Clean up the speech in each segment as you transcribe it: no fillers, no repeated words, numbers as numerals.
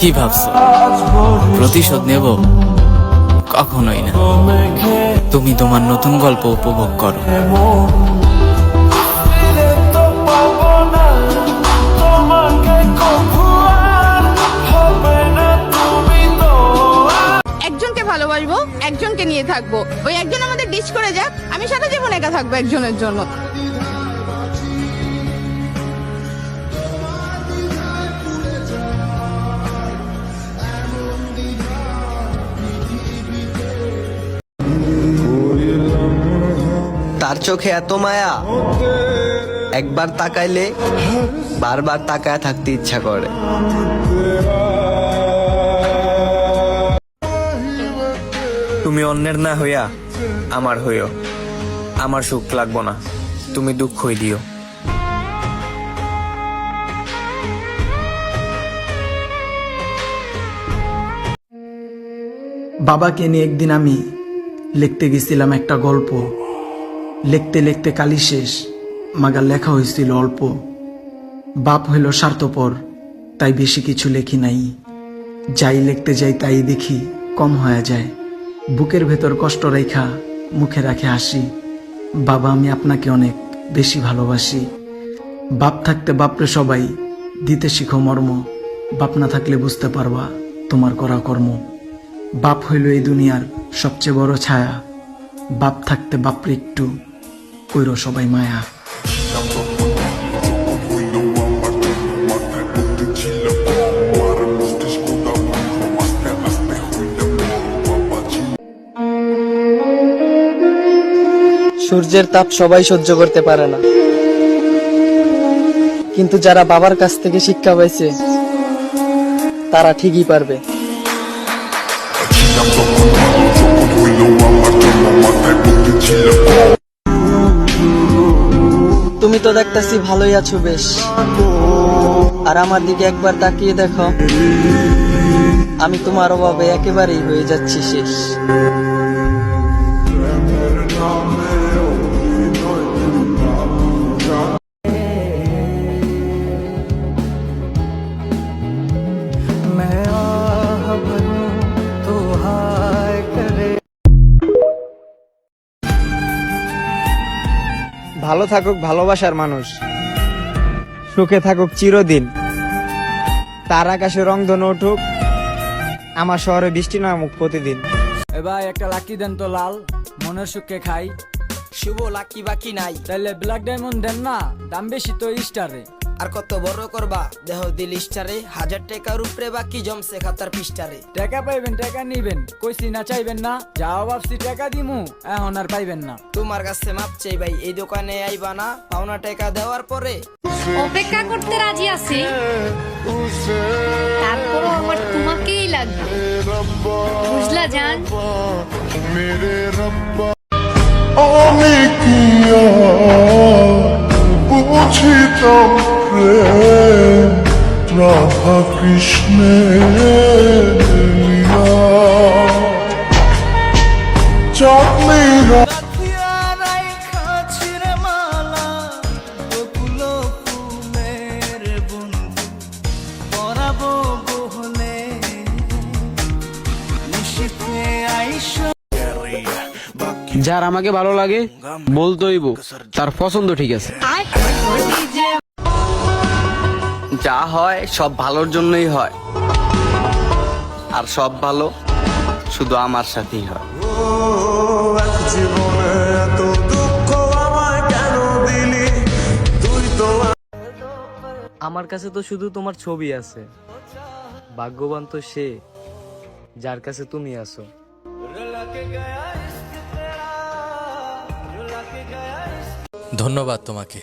কি ভাবছো প্রতিশোধ নেব? কখনোই না। তুমি তোমার নতুন গল্প উপভোগ করো। একজনকে ভালোবাসবো, একজনকে নিয়ে থাকবো, ওই একজন আমাদের ডিচ করে যাক, আমি সারা জীবন একা থাকবো একজনের জন্য। তার চোখে এত মায়া, একবার তাকাইলে বারবার তাকায় থাকতে ইচ্ছা করে। তুমি অন্যের না হইয়া আমার হইও। আমার সুখ লাগবো না, তুমি দুঃখই দিও। বাবাকে নিয়ে একদিন আমি লিখতে গেছিলাম একটা গল্প। লিখতে লিখতে কালি শেষ, মাগার লেখা হয়েছিল অল্প। বাপ হইল স্বার্থপর, তাই বেশি কিছু লেখি নাই। যাই লিখতে যাই তাই দেখি কম হয়ে যায়। বুকের ভেতর কষ্ট রেখা মুখে রাখে হাসি। বাবা, আমি আপনাকে অনেক বেশি ভালোবাসি। বাপ থাকতে বাপরে সবাই দিতে শিখো মর্ম। বাপ না থাকলে বুঝতে পারবা তোমার করা কর্ম। বাপ হইল এই দুনিয়ার সবচেয়ে বড় ছায়া। বাপ থাকতে বাপরে একটু কইরো সবাই মায়া। সূর্যের তাপ সবাই সহ্য করতে পারে না, কিন্তু যারা বাবার কাছ থেকে শিক্ষা পাইছে তারা ঠিকই পারবে। তুমি তো দেখতেছি ভালোই আছো বেশ, আর আমার দিকে একবার তাকিয়ে দেখো, আমি তোমার অভাবে একেবারেই হয়ে যাচ্ছি শেষ। ভালো থাকুক ভালোবাসার মানুষ, সুখে থাকুক চিরদিন। তার আকাশে রংধনু উঠুক, আমার শহরে বৃষ্টি নামুক প্রতিদিন। এবার একটা লাকি দেন তো লাল, মনের সুখে খাই। শুভ লাকি বাকি নাই, তাইলে ব্ল্যাক ডায়মন্ড দেন না, দাম বেশি তো স্টারে। আর কত বড় করবা দেহ দিল স্টারে, 1000 টাকার উপরে বাকি জমছে খাতার পিস্টারে। টাকা পাইবেন টাকা নিবেন, কইছি না চাইবেন না, যাও ভাবছি টাকা দিমু এখন আর পাইবেন না। তোমার কাছে মাপ চাই ভাই, এই দোকানে আইবা না, পাওনা টাকা দেওয়ার পরে। অপেক্ষা করতে রাজি আছি, তারপরও আমার তোমাকেই লাগবে, বুঝলা জান? আমি কি বুঝিতাম প্রেম রাধা কৃষ্ণের লীলা। চাঁদনীরা যার আমাকে ভালো লাগে বলতোইব তার পছন্দ ঠিক আছে। যা হয় সব ভালোর জন্যই হয়, আর সব ভালো শুধু আমার সাথেই হয়। আমার কাছে তো শুধু তোমার ছবি আছে, ভাগ্যবান তো সে যার কাছে তুমি আছো। ধন্যবাদ তোমাকে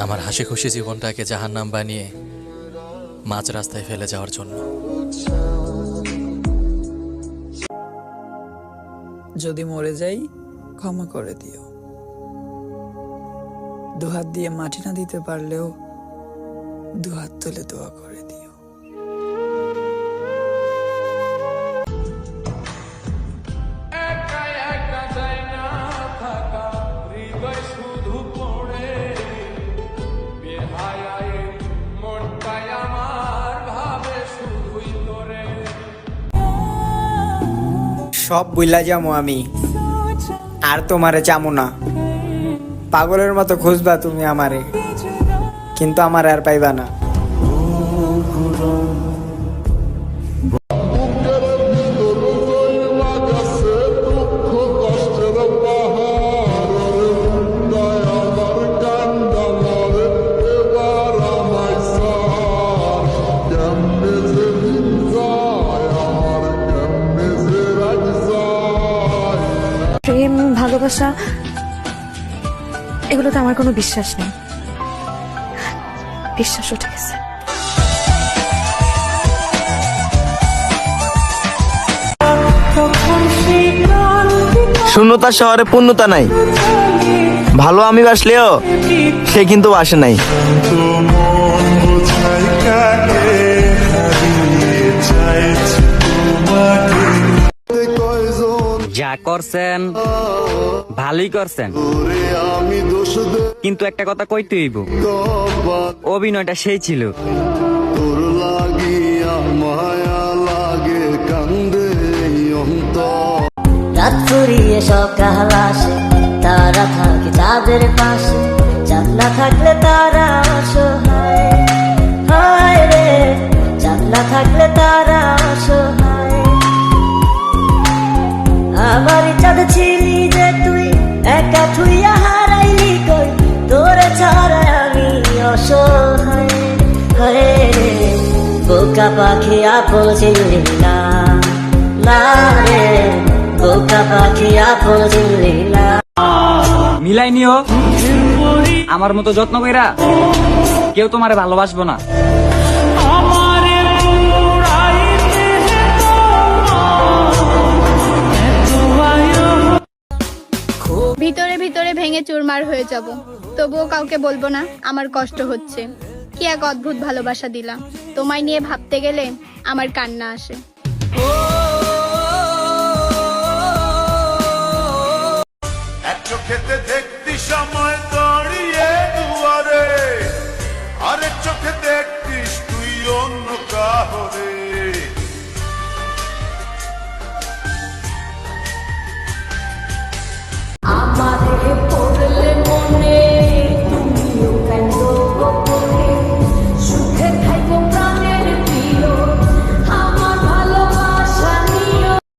আমার হাসি খুশি জীবনটাকে জাহান্নাম বানিয়ে মাঝ রাস্তায় ফেলে যাওয়ার জন্য। যদি মরে যাই ক্ষমা করে দিও। দুহাত দিয়ে মাটি না দিতে পারলেও দুহাত তুলে দোয়া করে দিও। মনটাই আমার সব বুইলা যাবো আমি, আর তোমারে চামু না। পাগলের মতো খুঁজবা তুমি আমারে, কিন্তু আমার আর পাইবা না। প্রেম ভালোবাসা এগুলোতে আমার কোনো বিশ্বাস নেই। বিশ্বাস উঠে গেছে। শূন্যতা শহরে পূর্ণতা নাই, ভালো আমি বাসলেও সে কিন্তু বাসে নাই। যা করছেন ভালোই করছেন, কিন্তু একটা কথা কইতে হইব, অভিনয়টা সেই ছিল। রাত ফুরিয়ে সকাল আসে, তারা থাকে চাঁদের পাশে, চাঁদ না থাকলে তারা অসহায়। হায় রে, চাঁদ না থাকলে তারা অসহায়। আমার চাঁদ ছিলি যে তুই, একা থুইয়া হারাইলি কই, তোরে ছাড়া আমি অসহায়। হায় রে, বোকা পাখি আপন চিনলি না, না রে, বোকা পাখি আপন চিনলি না। মিলাই নিও আমার মতো যত্ন কইরা, কেউ তোমারে ভালোবাসবো না। ভিতরে ভিতরে ভেঙে চুরমার হয়ে যাব, তবুও কাউকে বলবো না আমার কষ্ট হচ্ছে। কি এক অদ্ভুত ভালোবাসা দিলাম, তোমায় নিয়ে ভাবতে গেলে আমার কান্না আসে। এক চোখেতে দেখতি সময়